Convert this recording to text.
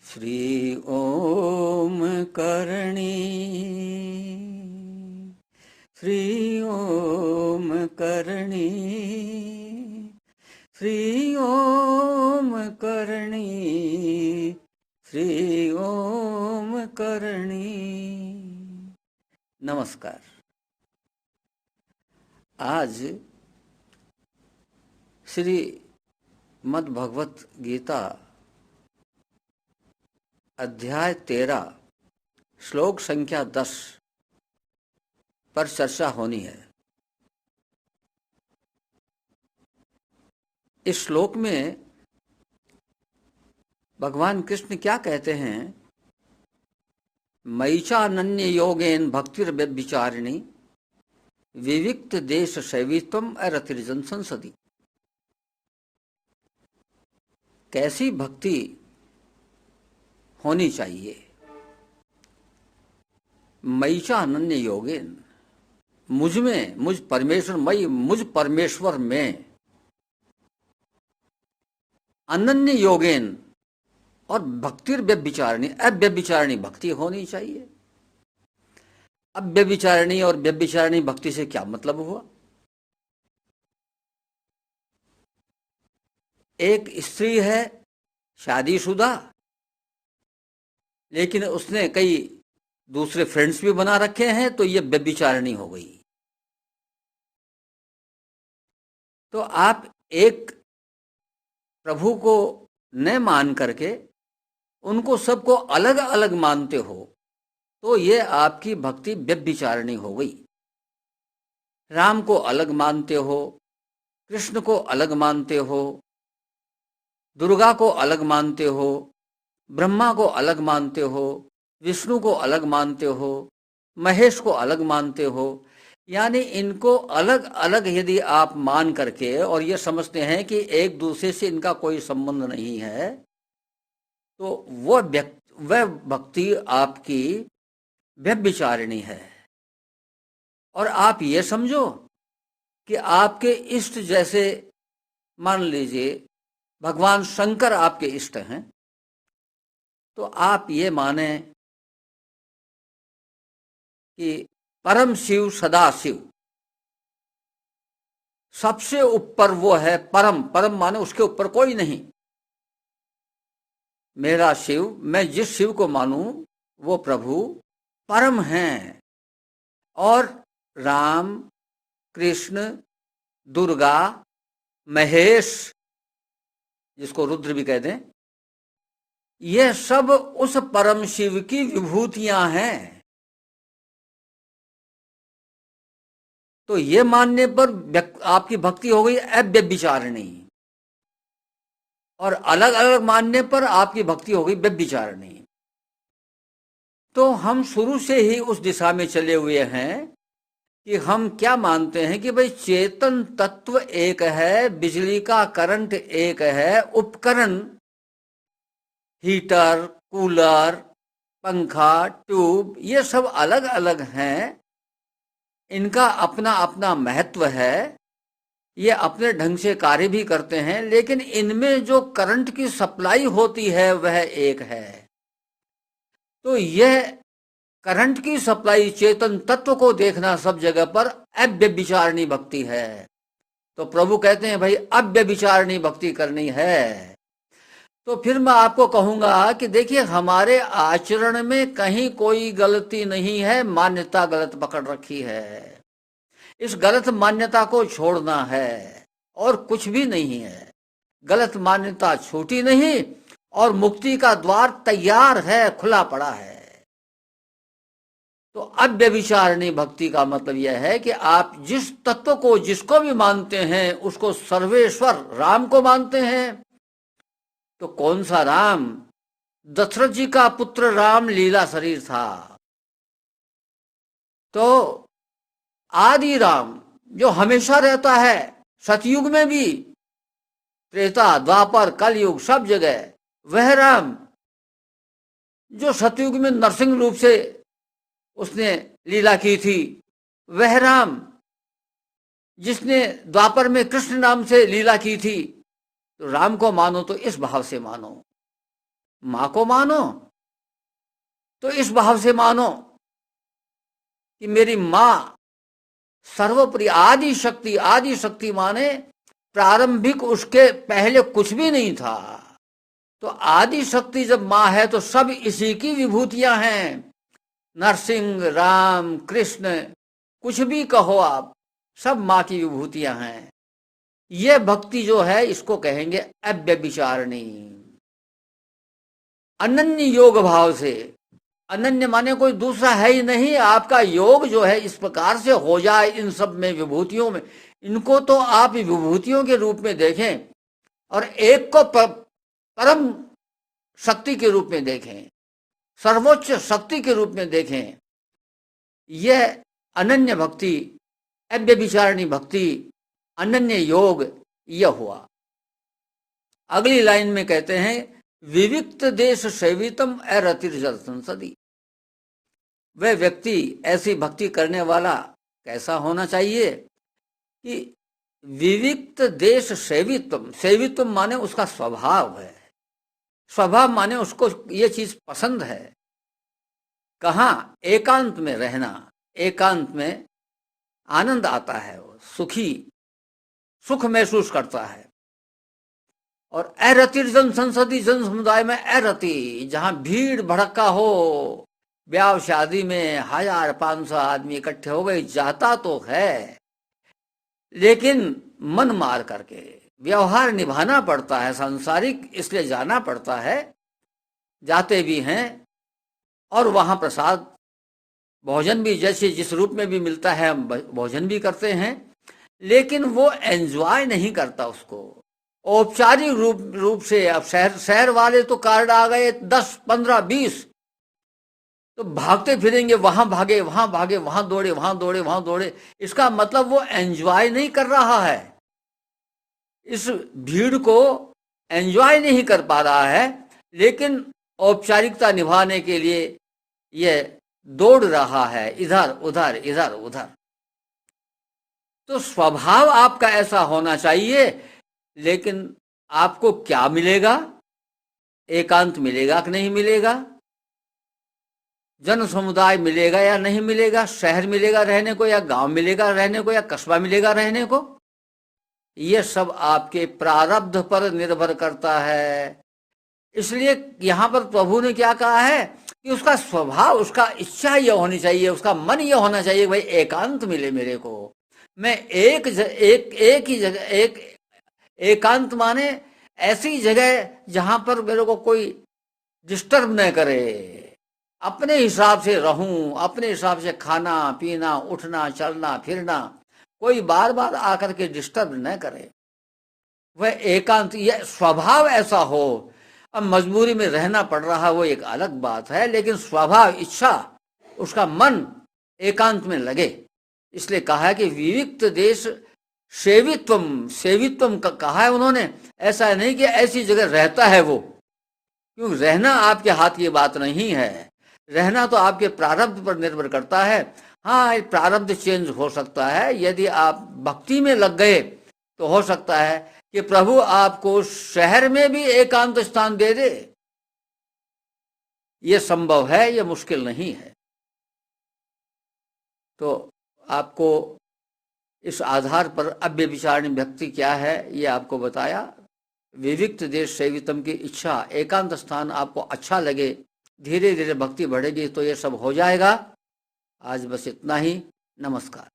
श्री ओम करणी, श्री ओम करणी, श्री ओम करणी, श्री ओम करणी। नमस्कार। आज श्री मद् भगवत गीता अध्याय 13 श्लोक संख्या 10 पर चर्चा होनी है। इस श्लोक में भगवान कृष्ण क्या कहते हैं? मयिचानन्य योगेन भक्तिर्व्यभिचारिणी विविक्त देश शैवित्वम अरतिर्जन संसदि। कैसी भक्ति होनी चाहिए? मयिचा अनन्य योगेन, मुझ में, मुझ परमेश्वर, मुझ परमेश्वर में अनन्य योगेन और भक्तिर्व्यभिचारिणी, अव्यभिचारिणी भक्ति होनी चाहिए। अब व्यभिचारिणी और व्यभिचारिणी भक्ति से क्या मतलब हुआ? एक स्त्री है शादीशुदा, लेकिन उसने कई दूसरे फ्रेंड्स भी बना रखे हैं, तो ये व्यभिचारिणी हो गई। तो आप एक प्रभु को न मान करके उनको सबको अलग अलग मानते हो, तो ये आपकी भक्ति व्यभिचारिणी हो गई। राम को अलग मानते हो, कृष्ण को अलग मानते हो, दुर्गा को अलग मानते हो, ब्रह्मा को अलग मानते हो, विष्णु को अलग मानते हो, महेश को अलग मानते हो। यानी इनको अलग अलग यदि आप मान करके और ये समझते हैं कि एक दूसरे से इनका कोई संबंध नहीं है, तो वह भक्ति आपकी व्यभिचारिणी है। और आप ये समझो कि आपके इष्ट, जैसे मान लीजिए भगवान शंकर आपके इष्ट हैं, तो आप ये माने कि परम शिव सदा शिव, सबसे ऊपर वो है परम। परम माने उसके ऊपर कोई नहीं। मेरा शिव, मैं जिस शिव को मानूं वो प्रभु परम हैं। और राम, कृष्ण, दुर्गा, महेश, जिसको रुद्र भी कह दें, ये सब उस परम शिव की विभूतियां हैं। तो ये मानने पर आपकी भक्ति हो गई अव्यभिचारिणी, और अलग अलग मानने पर आपकी भक्ति हो गई व्यभिचारिणी। तो हम शुरू से ही उस दिशा में चले हुए हैं कि हम क्या मानते हैं कि भाई चेतन तत्व एक है, बिजली का करंट एक है, उपकरण हीटर, कूलर, पंखा, ट्यूब, ये सब अलग अलग हैं। इनका अपना अपना महत्व है, ये अपने ढंग से कार्य भी करते हैं, लेकिन इनमें जो करंट की सप्लाई होती है वह एक है। तो यह करंट की सप्लाई, चेतन तत्व को देखना सब जगह पर अव्यभिचारिणी भक्ति है। तो प्रभु कहते हैं भाई अव्यभिचारिणी भक्ति करनी है। तो फिर मैं आपको कहूंगा कि देखिए, हमारे आचरण में कहीं कोई गलती नहीं है, मान्यता गलत पकड़ रखी है। इस गलत मान्यता को छोड़ना है और कुछ भी नहीं है। गलत मान्यता छूटी नहीं और मुक्ति का द्वार तैयार है, खुला पड़ा है। तो अव्यभिचारिणी भक्ति का मतलब यह है कि आप जिस तत्व को, जिसको भी मानते हैं, उसको सर्वेश्वर राम को मानते हैं। तो कौन सा राम? दशरथ जी का पुत्र राम लीला शरीर था। तो आदि राम जो हमेशा रहता है, सतयुग में भी, त्रेता, द्वापर, कलयुग, सब जगह वह राम जो सतयुग में नरसिंह रूप से उसने लीला की थी, वह राम जिसने द्वापर में कृष्ण नाम से लीला की थी। तो राम को मानो तो इस भाव से मानो। माँ को मानो तो इस भाव से मानो कि मेरी माँ सर्वोपरि आदि शक्ति माने प्रारंभिक, उसके पहले कुछ भी नहीं था। तो आदि शक्ति जब माँ है तो सब इसी की विभूतियां हैं। नरसिंह, राम, कृष्ण, कुछ भी कहो आप, सब माँ की विभूतियां हैं। ये भक्ति जो है इसको कहेंगे अव्यभिचारिणी। अनन्य योग भाव से, अनन्य माने कोई दूसरा है ही नहीं, आपका योग जो है इस प्रकार से हो जाए इन सब में, विभूतियों में। इनको तो आप विभूतियों के रूप में देखें और एक को परम शक्ति के रूप में देखें, सर्वोच्च शक्ति के रूप में देखें। यह अनन्य भक्ति, अव्यभिचारिणी भक्ति, अनन्य योग यह हुआ। अगली लाइन में कहते हैं विविक्त देश सेवितम अरतिर्जल संसदी। वह व्यक्ति, ऐसी भक्ति करने वाला कैसा होना चाहिए कि विविक्त देश सेवित्वम, सेवित्वम माने उसका स्वभाव है, स्वभाव माने उसको ये चीज पसंद है। कहाँ? एकांत में रहना, एकांत में आनंद आता है, वो सुखी, सुख महसूस करता है। और अरतिर जन संसदी, जन समुदाय में अरति, जहां भीड़ भड़का हो, ब्याह शादी में 1000-500 आदमी इकट्ठे हो गए, जाता तो है लेकिन मन मार करके व्यवहार निभाना पड़ता है, सांसारिक इसलिए जाना पड़ता है, जाते भी हैं। और वहां प्रसाद भोजन भी जैसे जिस रूप में भी मिलता है हम भोजन भी करते हैं, लेकिन वो एंजॉय नहीं करता उसको औपचारिक रूप से। अब शहर वाले तो कार्ड आ गए 10, 15, 20, तो भागते फिरेंगे, वहां भागे, वहां भागे, वहां दौड़े, वहां दौड़े, वहां दौड़े। इसका मतलब वो एंजॉय नहीं कर रहा है, इस भीड़ को एंजॉय नहीं कर पा रहा है, लेकिन औपचारिकता निभाने के लिए ये दौड़ रहा है इधर उधर, इधर उधर। तो स्वभाव आपका ऐसा होना चाहिए। लेकिन आपको क्या मिलेगा? एकांत मिलेगा कि नहीं मिलेगा? जन समुदाय मिलेगा या नहीं मिलेगा? शहर मिलेगा रहने को या गांव मिलेगा रहने को या कस्बा मिलेगा रहने को? यह सब आपके प्रारब्ध पर निर्भर करता है। इसलिए यहां पर प्रभु ने क्या कहा है कि उसका स्वभाव, उसका इच्छा यह होनी चाहिए, उसका मन यह होना चाहिए भाई एकांत मिले मेरे को। मैं एक ही जगह, एकांत माने ऐसी जगह जहां पर मेरे को कोई डिस्टर्ब न करे, अपने हिसाब से रहूं, अपने हिसाब से खाना पीना, उठना चलना फिरना, कोई बार बार आकर के डिस्टर्ब न करे। वह एकांत, यह स्वभाव ऐसा हो। अब मजबूरी में रहना पड़ रहा वो एक अलग बात है, लेकिन स्वभाव, इच्छा, उसका मन एकांत में लगे। इसलिए कहा है कि विविक्त देश सेवित्वम, सेवित्वम का कहा है उन्होंने। ऐसा नहीं कि ऐसी जगह रहता है वो, क्योंकि रहना आपके हाथ की बात नहीं है, रहना तो आपके प्रारब्ध पर निर्भर करता है। हाँ, प्रारब्ध चेंज हो सकता है, यदि आप भक्ति में लग गए तो हो सकता है कि प्रभु आपको शहर में भी एकांत स्थान दे दे। यह संभव है, यह मुश्किल नहीं है। तो आपको इस आधार पर अव्यभिचारिणी भक्ति क्या है ये आपको बताया। विविक्त देश सेवितम की इच्छा, एकांत स्थान आपको अच्छा लगे, धीरे धीरे भक्ति बढ़ेगी तो ये सब हो जाएगा। आज बस इतना ही। नमस्कार।